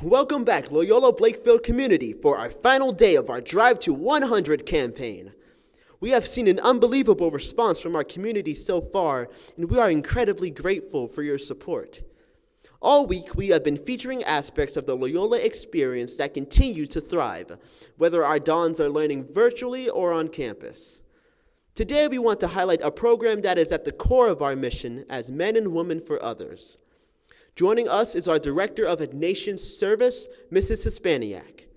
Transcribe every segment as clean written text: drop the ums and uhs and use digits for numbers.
Welcome back, Loyola Blakefield community, for our final day of our Drive to 100 campaign. We have seen an unbelievable response from our community so far, and we are incredibly grateful for your support. All week, we have been featuring aspects of the Loyola experience that continue to thrive, whether our Dons are learning virtually or on campus. Today, we want to highlight a program that is at the core of our mission as men and women for others. Joining us is our Director of Ignatian Service, Mrs. Hispaniak.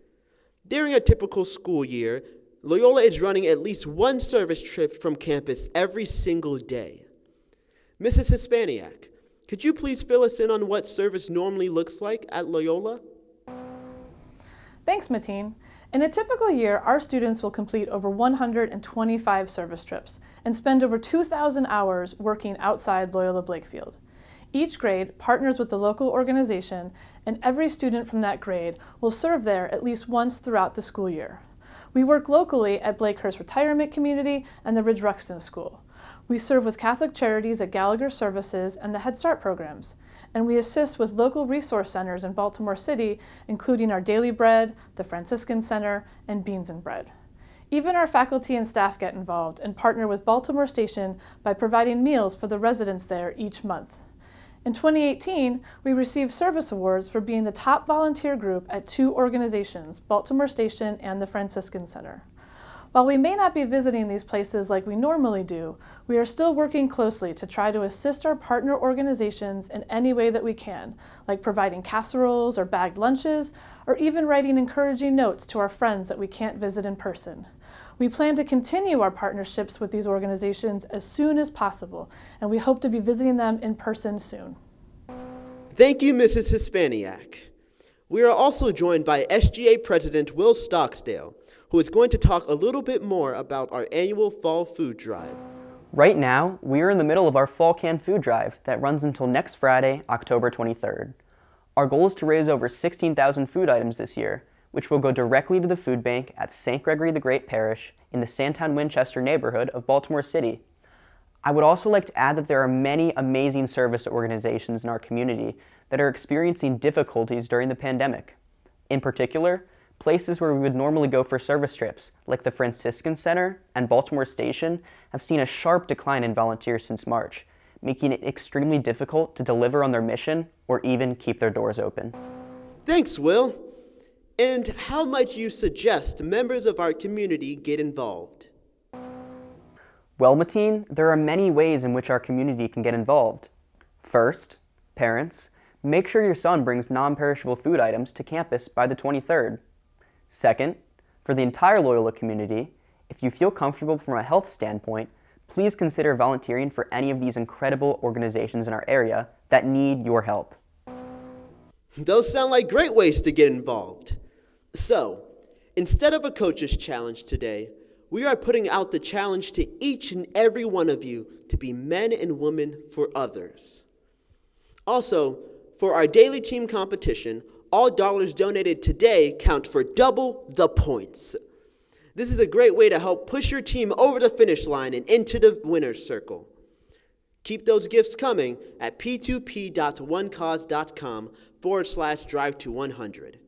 During a typical school year, Loyola is running at least one service trip from campus every single day. Mrs. Hispaniak, could you please fill us in on what service normally looks like at Loyola? Thanks, Mateen. In a typical year, our students will complete over 125 service trips and spend over 2,000 hours working outside Loyola Blakefield. Each grade partners with the local organization, and every student from that grade will serve there at least once throughout the school year. We work locally at Blakehurst Retirement Community and the Ridge Ruxton School. We serve with Catholic Charities at Gallagher Services and the Head Start programs, and we assist with local resource centers in Baltimore City, including our Daily Bread, the Franciscan Center, and Beans and Bread. Even our faculty and staff get involved and partner with Baltimore Station by providing meals for the residents there each month. In 2018, we received service awards for being the top volunteer group at two organizations, Baltimore Station and the Franciscan Center. While we may not be visiting these places like we normally do, we are still working closely to try to assist our partner organizations in any way that we can, like providing casseroles or bagged lunches, or even writing encouraging notes to our friends that we can't visit in person. We plan to continue our partnerships with these organizations as soon as possible, and we hope to be visiting them in person soon. Thank you, Mrs. Hispaniak. We are also joined by SGA President Will Stocksdale, who is going to talk a little bit more about our annual fall food drive. Right now, we are in the middle of our fall canned food drive that runs until next Friday, October 23rd. Our goal is to raise over 16,000 food items this year, which will go directly to the food bank at St. Gregory the Great Parish in the Sandtown-Winchester neighborhood of Baltimore City. I would also like to add that there are many amazing service organizations in our community that are experiencing difficulties during the pandemic. In particular, places where we would normally go for service trips, like the Franciscan Center and Baltimore Station, have seen a sharp decline in volunteers since March, making it extremely difficult to deliver on their mission or even keep their doors open. Thanks, Will. And how might you suggest members of our community get involved? Well, Mateen, there are many ways in which our community can get involved. First, parents, make sure your son brings non-perishable food items to campus by the 23rd. Second, for the entire Loyola community, if you feel comfortable from a health standpoint, please consider volunteering for any of these incredible organizations in our area that need your help. Those sound like great ways to get involved. So, instead of a coach's challenge today, we are putting out the challenge to each and every one of you to be men and women for others. Also, for our daily team competition, all dollars donated today count for double the points. This is a great way to help push your team over the finish line and into the winner's circle. Keep those gifts coming at p2p.onecause.com/drive to 100.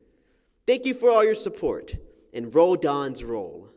Thank you for all your support, and roll Dons roll.